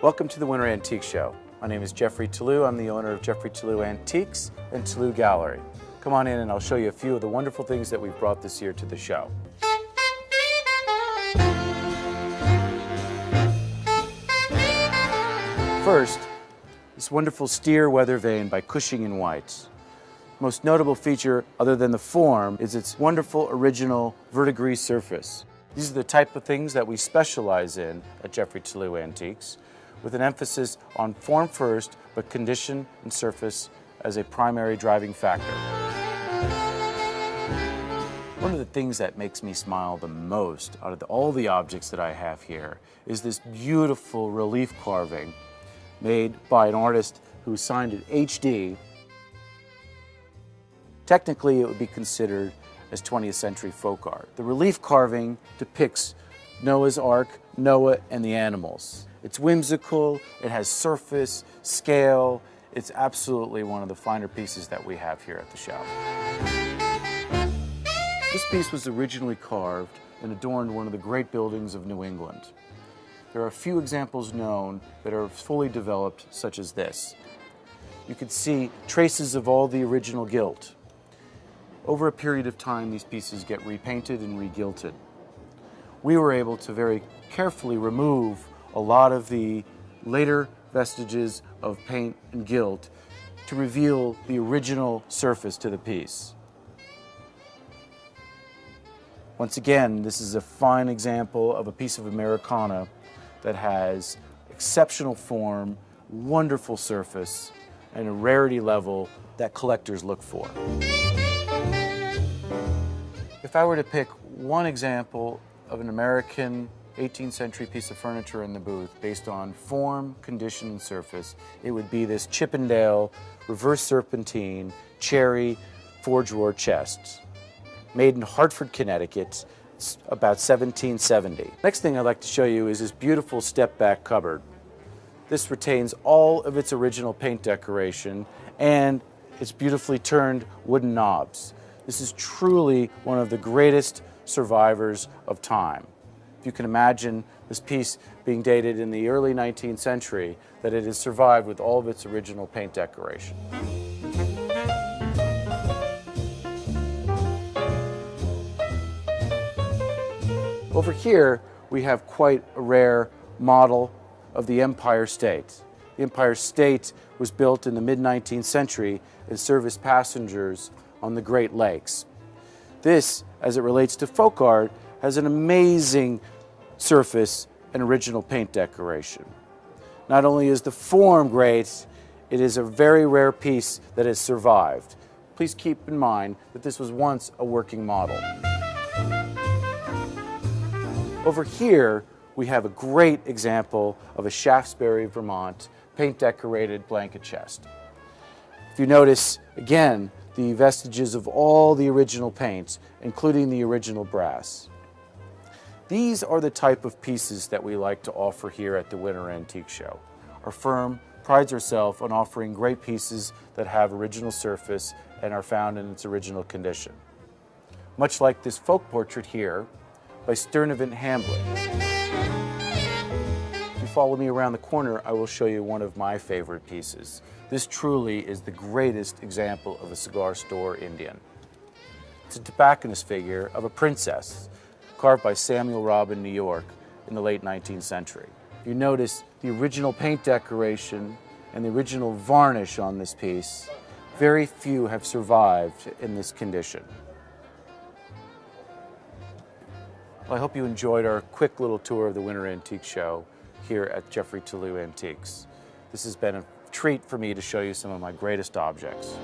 Welcome to the Winter Antique Show. My name is Jeffrey Tillou. I'm the owner of Jeffrey Tillou Antiques and Tillou Gallery. Come on in and I'll show you a few of the wonderful things that we've brought this year to the show. First, this wonderful steer weather vane by Cushing & White. Most notable feature, other than the form, is its wonderful original verdigris surface. These are the type of things that we specialize in at Jeffrey Tillou Antiques, with an emphasis on form first, but condition and surface as a primary driving factor. One of the things that makes me smile the most out of all the objects that I have here is this beautiful relief carving made by an artist who signed it HD. Technically, it would be considered as 20th century folk art. The relief carving depicts Noah's Ark, Noah and the animals. It's whimsical, it has surface, scale. It's absolutely one of the finer pieces that we have here at the show. This piece was originally carved and adorned one of the great buildings of New England. There are a few examples known that are fully developed, such as this. You can see traces of all the original gilt. Over a period of time, these pieces get repainted and re-gilted. We were able to very carefully remove a lot of the later vestiges of paint and gilt to reveal the original surface to the piece. Once again, this is a fine example of a piece of Americana that has exceptional form, wonderful surface, and a rarity level that collectors look for. If I were to pick one example of an American 18th century piece of furniture in the booth based on form, condition, and surface, it would be this Chippendale reverse serpentine cherry 4-drawer chest, made in Hartford, Connecticut, about 1770. Next thing I'd like to show you is this beautiful step-back cupboard. This retains all of its original paint decoration and its beautifully turned wooden knobs. This is truly one of the greatest survivors of time. If you can imagine this piece being dated in the early 19th century, that it has survived with all of its original paint decoration. Over here, we have quite a rare model of the Empire State. The Empire State was built in the mid-19th century and serviced passengers on the Great Lakes. This, as it relates to folk art, has an amazing surface and original paint decoration. Not only is the form great, it is a very rare piece that has survived. Please keep in mind that this was once a working model. Over here, we have a great example of a Shaftesbury, Vermont, paint-decorated blanket chest. If you notice, again, the vestiges of all the original paints, including the original brass. These are the type of pieces that we like to offer here at the Winter Antique Show. Our firm prides ourselves on offering great pieces that have original surface and are found in its original condition. Much like this folk portrait here by Sturdivant Hamblin. If you follow me around the corner, I will show you one of my favorite pieces. This truly is the greatest example of a cigar store Indian. It's a tobacconist figure of a princess carved by Samuel Robb in New York in the late 19th century. You notice the original paint decoration and the original varnish on this piece. Very few have survived in this condition. Well, I hope you enjoyed our quick little tour of the Winter Antique Show here at Jeffrey Tillou Antiques. This has been a treat for me to show you some of my greatest objects.